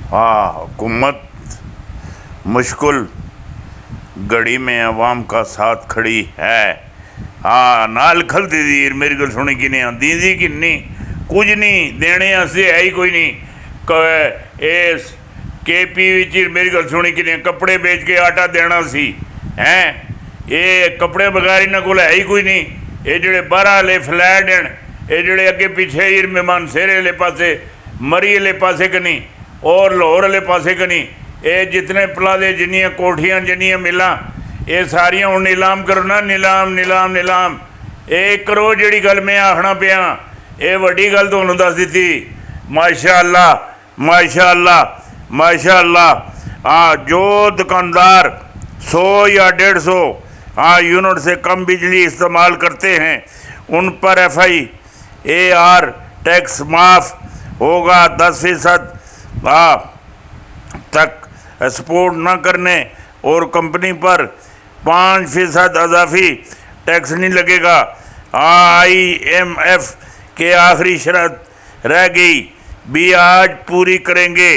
हाँ, हुकूमत मुश्किल घड़ी में अवाम का साथ खड़ी है। हाँ, नाल खलती दी मेरी गल सुनी कि नहीं दी कि नहीं कुछ नहीं देने आस्ते है ही कोई नहीं। इस KP विच मेरी गल सुनी कि नहीं कपड़े बेच के आटा देना सी हैं। ये कपड़े बगैर इन्होंने को है ही कोई नहीं। ये जोड़े बारह वाले फ्लैट हैं, ये जोड़े अगे पिछे ही मेहमान सेरे वाले पासे, मरी वाले पासे कनी और लाहौर वाले पासे कनी, ये जितने प्लाजे जिन्नियां कोठियां जिन्नियां मिलां ये सारियां हुण नीलाम करो ना। नीलाम नीलाम नीलाम ये करो। जिहड़ी गल मैं आखना पिया ये वड्डी गल तुहानूं दस दित्ती। माशाअल्लाह माशाअल्लाह माशाअल्लाह। हाँ, जो दुकानदार 100 या 150 यूनिट से कम बिजली इस्तेमाल करते हैं उन पर FIAR टैक्स माफ़ होगा। 10% तक एक्सपोर्ट न करने और कंपनी पर 5% अजाफी टैक्स नहीं लगेगा। IMF के आखिरी शर्त रह गई भी आज पूरी करेंगे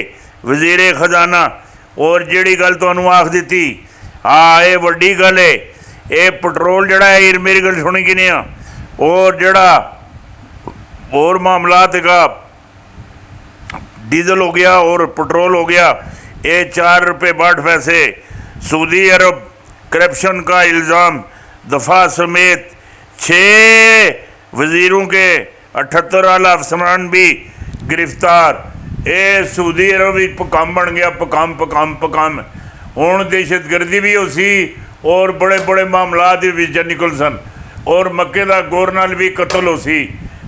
वजीर ख़जाना। और जिहड़ी गल तुहानूं आख दी ये वड्डी गल है। ये पेट्रोल जड़ा है मेरी गल सुनी कि नहीं और जड़ा और मामलात का डीजल हो गया और पेट्रोल हो गया ये 4 रुपये 62 पैसे। सऊदी अरब करप्शन का इल्ज़ाम दफ़ा समेत 6 वज़ीरों के 78 आला अफसरान भी गिरफ्तार। ये सऊदी अरब भी पकाम बन गया। पकाम पकाम पकाम हुण दहशत गर्दी भी हो सी और बड़े बड़े मामलात भी निकल सन और मक्के का गवर्नर भी कतल हो सी।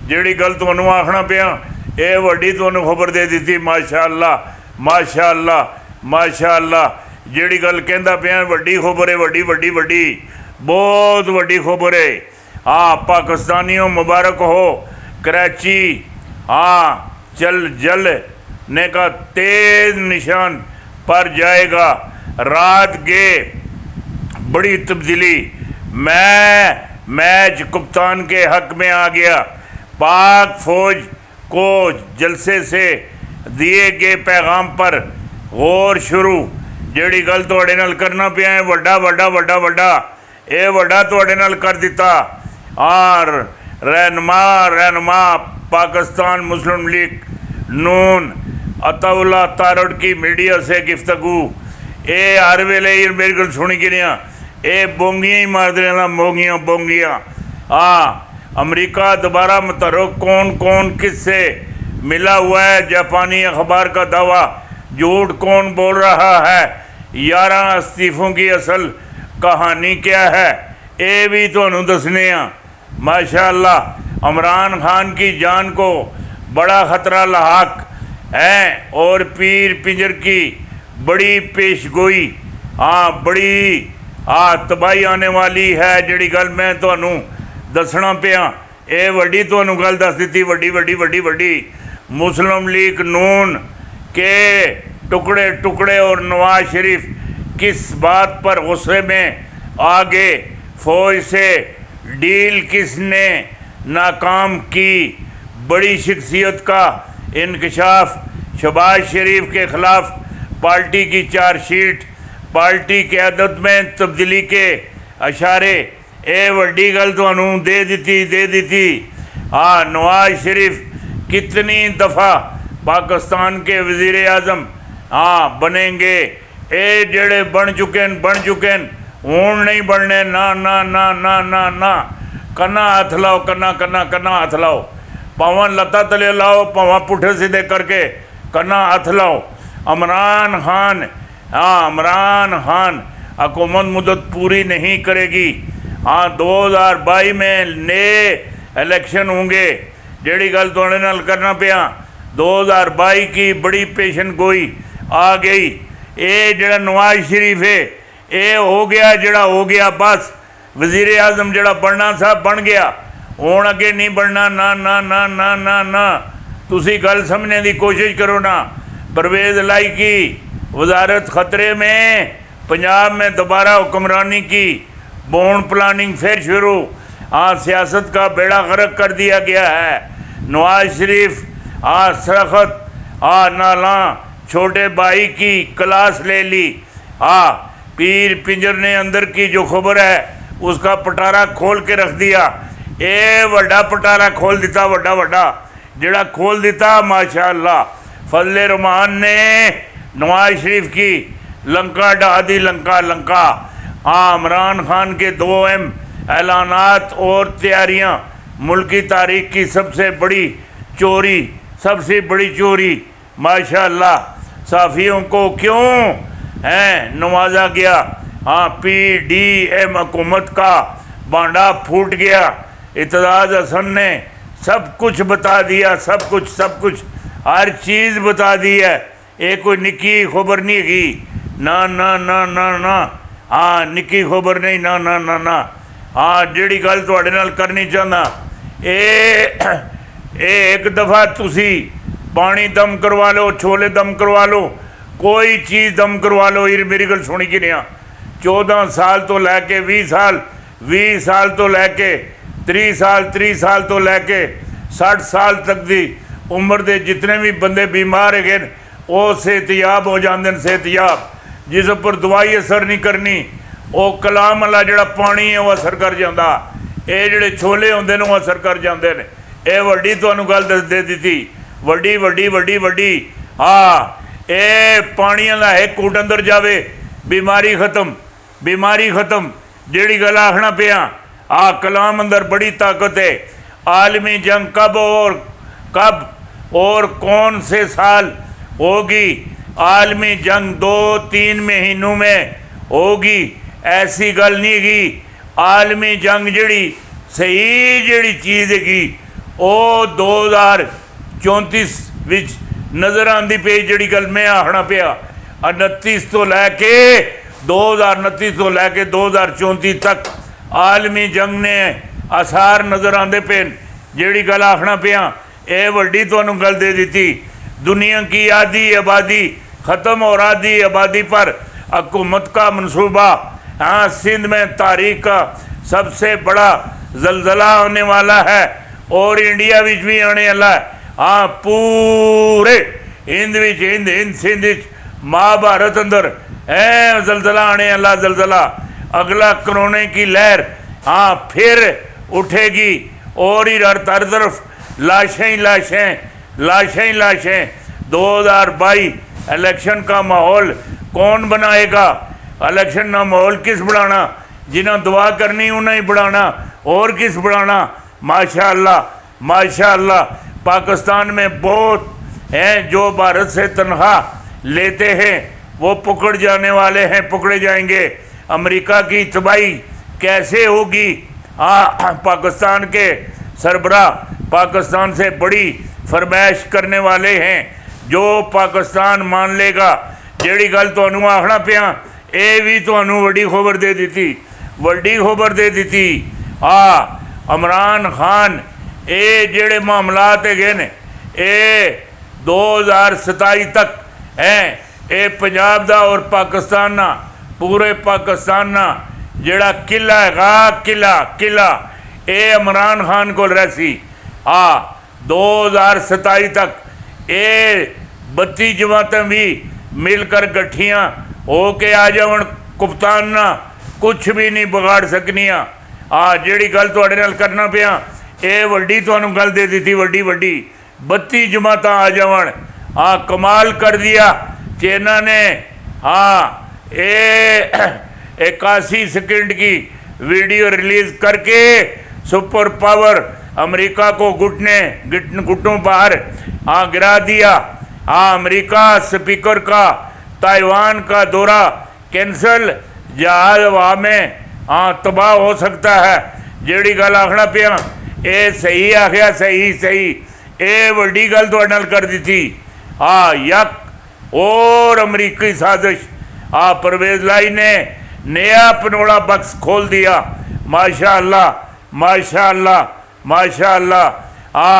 जिहड़ी गल तुहानूं आखना पिया ये वड्डी तुहानूं खबर दे दी। माशाअल्लाह माशाअल्लाह माशाअल्लाह। जिहड़ी गल कहंदा पिया वड्डी खबर है, वड्डी वड्डी वड्डी बहुत वड्डी खबर है। हाँ, पाकिस्तानियों मुबारक हो। कराची चल जलने का तेज निशान पर जाएगा। रात के बड़ी तब्दीली मैच कप्तान के हक में आ गया। पाक फौज को जलसे से दिए गए पैगाम पर गौर शुरू। जिहड़ी गल तुहाडे नाल करना पिया है वड्डा वड्डा वड्डा वड्डा ये वड्डा तुहाडे नाल कर दिता। और रहनुमा पाकिस्तान मुस्लिम लीग नून अताउल्लाह तारड़ की मीडिया से गुफ्तगू। ये हर वेले मेरी गल सुनी कि नहीं ये बोंगियां ही मार देना मोंगियां बोंगियां। अमेरिका दोबारा मुतहर्रिक कौन कौन किससे मिला हुआ है। जापानी अखबार का दावा झूठ कौन बोल रहा है। 11 इस्तीफों की असल कहानी क्या है ये भी तुहानूं दसने आ। माशाअल्लाह इमरान खान की जान को बड़ा ख़तरा लाहक है और पीर पिंजर की बड़ी पेशगोई बड़ी तबाही आने वाली है। जिहड़ी गल मैं तुहानूं दसना पिया ये वड्डी तुहानूं गल दस दी। वड्डी वड्डी वड्डी वड्डी मुस्लिम लीग नून के टुकड़े टुकड़े और नवाज शरीफ किस बात पर गुस्से में आ गए। फौज से डील किसने नाकाम की। बड़ी शख्सियत का इंकशाफ। शहबाज शरीफ के ख़िलाफ़ पार्टी की चार्जशीट। पार्टी क़यादत में तब्दीली के इशारे। ये वड्डी गल तुहानूं दे दी। नवाज शरीफ कितनी दफ़ा पाकिस्तान के वज़ीर आज़म बनेंगे। ये जेड़े बन चुके हुण नहीं बनने। ना ना ना ना ना ना कन्ना हथ लाओ कन्ना हथ लाओ। पावां लत्ता तले लाओ पावां पुठे सीधे करके कन्ना हथ लाओ। इमरान खान हुकूमत मुद्दत पूरी नहीं करेगी। 2022 में नए इलेक्शन होंगे। जिहड़ी गल तुहाडे नाल करना पिया 2022 की बड़ी पेशन गोई आ गई। ये जिहड़ा नवाज शरीफ है ये हो गया जिहड़ा हो गया बस। वज़ीर आज़म जिहड़ा बनना था बन गया हुण अगे नहीं बनना। ना ना ना ना ना ना तुसी गल समझने की कोशिश करो ना। परवेज़ इलाही की वजारत ख़तरे में। पंजाब में दोबारा हुक्मरानी की बोन प्लानिंग फिर शुरू। सियासत का बेड़ा गर्क कर दिया गया है। नवाज शरीफ सख्त नाला छोटे भाई की क्लास ले ली। पीर पिंजर ने अंदर की जो खबर है उसका पटारा खोल के रख दिया। ये वड्डा पटारा खोल दिता, वड्डा वड्डा जड़ा खोल दिता माशाअल्लाह। फजले रहमान ने नवाज शरीफ की लंका ढा दी, लंका लंका। इमरान खान के 2 अहम ऐलानात और तैयारियां, मुल्की तारीख की सबसे बड़ी चोरी, सबसे बड़ी चोरी माशाअल्लाह। साफियों को क्यों है नवाजा गया। PDM हुकूमत का बांडा फूट गया। इत्तेजाज हसन ने सब कुछ बता दिया, सब कुछ हर चीज़ बता दी है। ये कोई निक्की खबर नहीं हैगी, ना ना ना ना ना। निक्की खबर नहीं, ना ना ना ना। जिहड़ी गल तुहाडे नाल करनी चाहना, एक दफ़ा तुसी पानी दम करवा लो, छोले दम करवा लो, कोई चीज़ दम करवा लो। मेरी गल सुनी कि नहीं? 14 साल तो लैके 20 साल, 20 साल तो लैके 30 साल, 30 साल तो लैके 60 साल तक की उम्र के जितने भी बंदे बीमार है वो सेहतयाब हो जाते हैं। सेहतयाब जिस पर दवाई असर नहीं करनी, वो कलाम वाला जड़ा पानी है वो असर कर जाता। ये जोड़े छोले होंगे वो असर कर जाते हैं। ये वड्डी तुहानूं गल दे दी, वड्डी वड्डी वड्डी वड्डी। ये पानी वाला एक कूट अंदर जावे, बीमारी खत्म, बीमारी खत्म। जिहड़ी गल आखना पिया, कलाम अंदर बड़ी ताकत है। आलमी जंग कब और कौन से साल होगी? आलमी जंग 2-3 महीनों में होगी, ऐसी गल नहीं की। आलमी जंग जिहड़ी सही जिहड़ी चीज़ हैगी वो 2034 विच नज़र आती पई। जिहड़ी गल मैं आखना पिया 29 तो लैके 2029 तो लैके 2034 तक आलमी जंग ने आसार नज़र आते पे। जिहड़ी गल आखना पिया ये वड्डी तुहानूं गल दे दी। दुनिया की आधी आबादी ख़त्म और आधी आबादी पर हुकूमत का मनसूबा। सिंध में तारीख का सबसे बड़ा जलजला होने वाला है और इंडिया विच भी आने वाला है। पूरे हिंद विच, हिंद सिंध महाभारत अंदर जलजला आने वाला, जलजला। अगला कोरोना की लहर फिर उठेगी और ही हर तरफ लाशें ही लाशें, लाशें ही लाशें। 2022 इलेक्शन का माहौल कौन बनाएगा? इलेक्शन का माहौल किस बनाना? जिन्हें दुआ करनी उन्हें ही बनाना, और किस बनाना? माशाअल्लाह माशाअल्लाह। पाकिस्तान में बहुत हैं जो भारत से तनख्वाह लेते हैं, वो पकड़ जाने वाले हैं, पकड़े जाएंगे। अमेरिका की तबाही कैसे होगी? पाकिस्तान के सरबराह पाकिस्तान से बड़ी फरमाइश करने वाले हैं। जो पाकिस्तान मान लेगा, जिहड़ी गल तुहानूं आखना पिया ये भी तुहानूं वड्डी खबर दे दी, वड्डी खबर दे दी। इमरान खान ये जिहड़े मामलात है ने ये 2027 तक हैं, ये पंजाब दा और पाकिस्तान ना, पूरे पाकिस्तान ना जिहड़ा किला हैगा, किला ये इमरान खान को रहसी। 2027 तक ये 32 जमातें भी मिलकर गठियाँ हो के आ जावन, कप्तान ना कुछ भी नहीं बिगाड़ सकनिया। जिहड़ी गल तुहाडे नाल करना पिया ये वड्डी तुहानूं गल दे दी, वड्डी वड्डी। 32 जमात आ जावन। कमाल कर दिया चाइना ने। ये 81 सेकंड की वीडियो रिलीज करके सुपर पावर अमेरिका को घुटनों बाहर गिरा दिया। अमेरिका स्पीकर का ताइवान का दौरा कैंसल, जहाज हवा में तबाह हो सकता है। जिहड़ी गल आखना पिया ये सही आखिया, सही। ये वड्डी गल तुहाडे नाल कर दी थी। यक और अमरीकी साजिश। परवेज लाई ने नया पनोड़ा बक्स खोल दिया। माशाअल्लाह माशाअल्लाह माशाअल्लाह।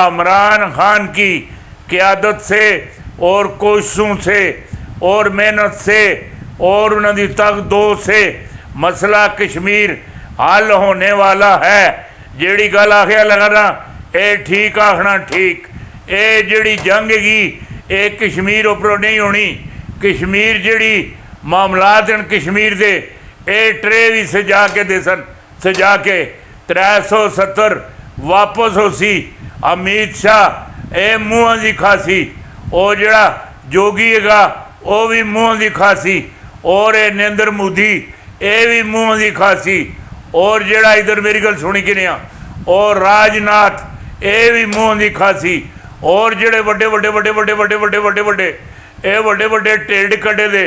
इमरान खान की क़यादत से और कोशिशों से और मेहनत से और उन्होंने तकदो से मसला कश्मीर हल होने वाला है। जिहड़ी गल आखिया लगाना ये ठीक आखना ठीक। ये जिहड़ी जंग हैगी ये कश्मीर उपरों नहीं होनी। कश्मीर जिहड़ी मामलात हैं कश्मीर के ये ट्रे भी सजा के दे सन, सजा के 370 वापस हो सी। अमित शाह ये मूँह की खासी, और जड़ा जोगी हैगा वो भी मूँह की खासी, और ये नरेंद्र मोदी ये भी मूँह की खासी, और जड़ा इधर मेरी गल सुनी कि और राजनाथ ये भी मूँह की खासी, और जड़े बड़े बड़े बड़े बड़े बड़े बड़े बड़े बड़े ये बड़े बड़े ढिड कटे दे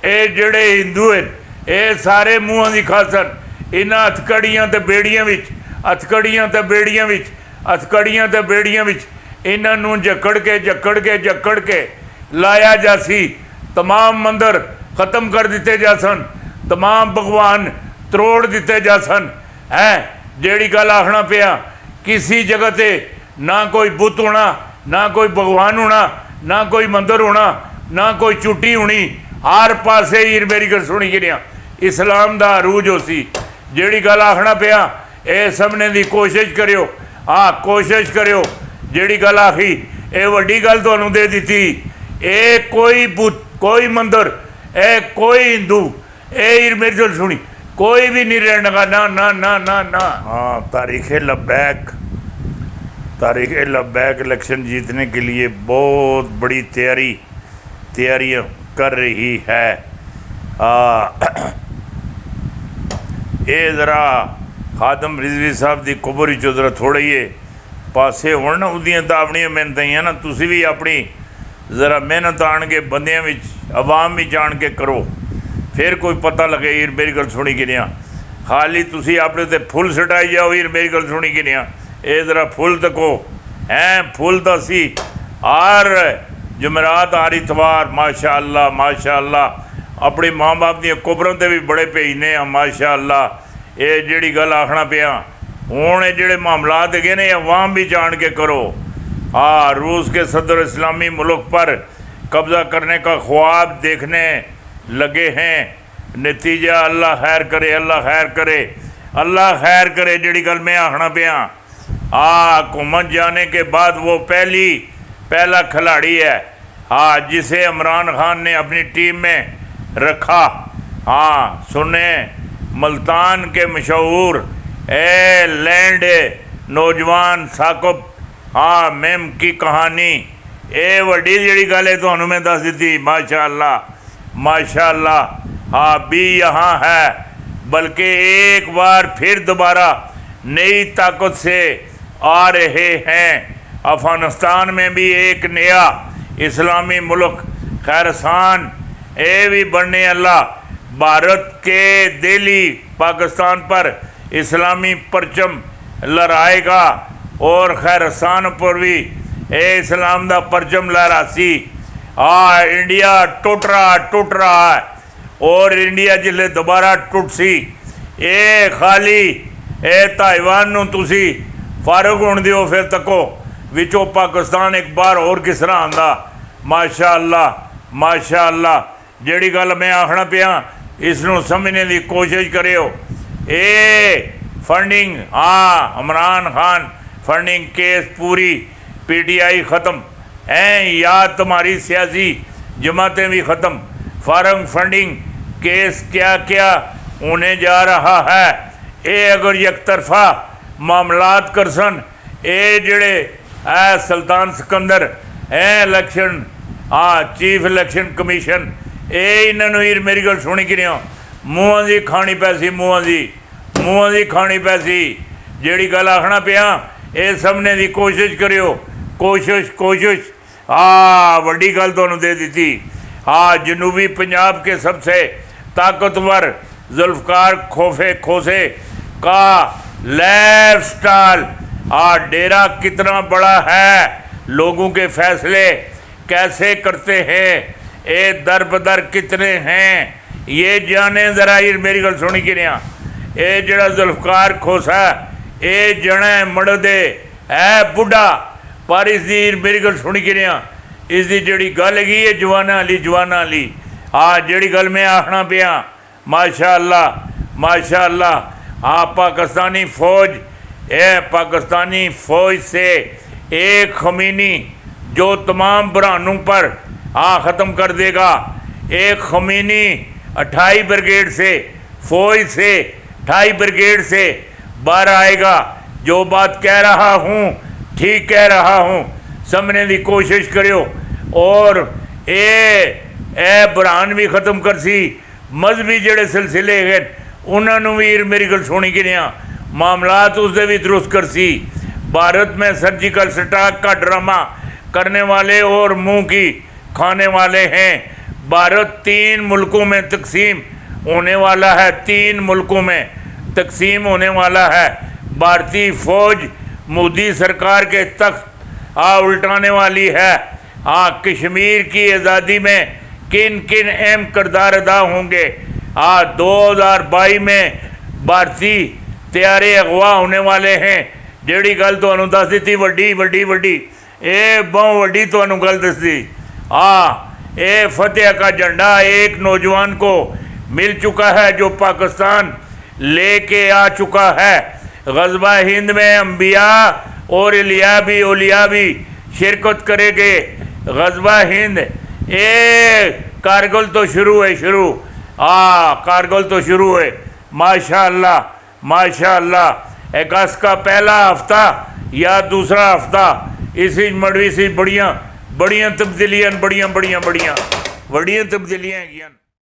ये जड़े हिंदू हैं ये सारे मूँह की खासन। इन्हां हथकड़ियां ते बेड़ियां विच, हथकड़ियां ते बेड़ियां विच, हथकड़ियां ते बेड़ियां विच इन्हां नूं जकड़ के लाया जासी। तमाम मंदिर ख़त्म कर दिते जा सन, तमाम भगवान त्रोड़ दिते जा सन। है जेड़ी गल आखना पिया किसी जगह ते ना कोई बुत होना, ना कोई भगवान होना, ना कोई मंदिर होना, ना कोई चुट्टी होनी, हर पासे ही मेरी गल सुनी गिरिया इस्लाम का अरूज हो सी। जेड़ी गल आखना पिया ये समझने की कोशिश करियो। हाँ कोशिश करियो। जेड़ी गल आखी ये वड्डी गल तुहानूं दे दिती। ये कोई बुत कोई मंदिर ए कोई हिंदू ये मेरी गल सुनी कोई भी नहीं रहने का ना ना ना ना ना। हाँ तारीख लब्बैक इलेक्शन जीतने के लिए बहुत बड़ी तैयारियां कर रही है। ये ज़रा खादम रिजवी साहब की कुबर चो ज़रा थोड़ा ही पासे होण ना उदियां तां अपनियां मेहनत ही ना तुसी भी अपनी ज़रा मेहनत आन के बंदियां विच आवाम विच आन के करो फिर कोई पता लगे। हीर मेरी गल सुनी कि खाली तुसी अपने ते फुल सटाई जाओ। हीर मेरी गल सुनी कि ये ज़रा फुल तको हैं फुल तो असी हर जमरात हर इतवार माशाअल्लाह माशाअल्लाह अपने माँ बाप दी कुबरों ते भी बड़े भेजने माशाअल्लाह। ये जिहड़ी गल आखना पिया हुण ये जिहड़े मामलात है ने अवाम भी जान के करो। हाँ रूस के सदर इस्लामी मुल्क पर कब्ज़ा करने का ख्वाब देखने लगे हैं। नतीजा अल्लाह खैर करे, अल्लाह खैर करे, अल्लाह खैर करे। जिहड़ी गल मैं आखना पिया हुकूमत जाने के बाद वो पहला खिलाड़ी है जिसे इमरान खान ने अपनी टीम में रखा। सुने मुल्तान के मशहूर लैंड नौजवान साकुब मेम की कहानी ये वड्डी जिहड़ी गल है तुहानूं मैं दस दी माशाअल्लाह माशाअल्लाह। भी यहाँ है बल्कि एक बार फिर दोबारा नई ताकत से आ रहे हैं। अफ़गानिस्तान में भी एक नया इस्लामी मुल्क खैरसान ये भी बनने अल्लाह भारत के दिल्ली पाकिस्तान पर इस्लामी परचम लहराएगा और खैरसान पर भी इस्लाम का परचम लहरासी। इंडिया टुट रहा है और इंडिया जिसले दोबारा टुट सी ये खाली ताइवान नूं तुसी फारग होण दिओ फिर तको विचों पाकिस्तान एक बार और किस तरह आंदा। माशाअल्लाह माशाअल्लाह। जिहड़ी गल मैं आखना पिया इसनूं समझने की कोशिश करियो। ये funding Imran Khan funding case पूरी PTI ख़त्म हैं या तुम्हारी सियासी जमातें भी ख़त्म। फार्म फंडिंग केस क्या क्या होने जा रहा है। ये अगर एक तरफा मामलात कर सन ये जड़े Sultan Sikandar election chief election commission ये इन्होंने मेरी गल सुनी कि मूँह की खानी पैसी मूँह की खानी पैसी। जिहड़ी गल आखना पिया ये समझने की कोशिश करियो कोशिश। वड्डी गल तुहानूं दे दी। जनूबी पंजाब के सबसे ताकतवर जुल्फकार खोसे का लाइफ स्टाइल डेरा कितना बड़ा है, लोगों के फैसले कैसे करते हैं, ये दर बदर कितने हैं ये जाने ज़रा। ये मेरी गल सुनी कि ये जड़ा जुल्फकार खोसा ये जने मड़दे है बुढ़ा पर इसकी मेरी गल सुनी कि इसकी जी गल हैगी है जवाना अली। जी गल मैं आखना पिया माशाअल्लाह। पाकिस्तानी फ़ौज से एक खमीनी जो तमाम बुरहानों पर ख़त्म कर देगा। एक खमीनी 28 ब्रिगेड से, फौज से 28 ब्रिगेड से बाहर आएगा। जो बात कह रहा हूँ ठीक कह रहा हूँ, समझने की कोशिश करो। और ए बुरहान भी ख़त्म कर सी, मजहबी जोड़े सिलसिले हैं उन्होंने भी मेरी गल सुनी कि मामलात उसके भी दुरुस्त कर सी। भारत में सर्जिकल स्ट्राइक का ड्रामा करने वाले और मुंह की खाने वाले हैं। भारत 3 मुल्कों में तकसीम होने वाला है, 3 मुल्कों में तकसीम होने वाला है। भारतीय फौज मोदी सरकार के तख्त उल्टाने वाली है। कश्मीर की आज़ादी में किन किन अहम किरदार अदा होंगे। 2022 में भारतीय त्यारे अगवा होने वाले हैं। जेड़ी गल तुहानू दस दी वड्डी वड्डी वड्डी, ये बहुत वड्डी तुहानू गल दस दी। ये फतेह का झंडा एक नौजवान को मिल चुका है जो पाकिस्तान लेके आ चुका है। ग़ज़वा हिंद में अंबिया और ओलिया भी शिरकत करेंगे। ग़ज़वा हिंद ये कारगिल तो शुरू है, कारगिल तो शुरू है। माशाअल्लाह माशाअल्लाह। अगस्त का पहला हफ्ता या दूसरा हफ्ता इसी मड़वी सी बड़ियाँ तब्दीलियाँ तब्दीलियाँ हैं।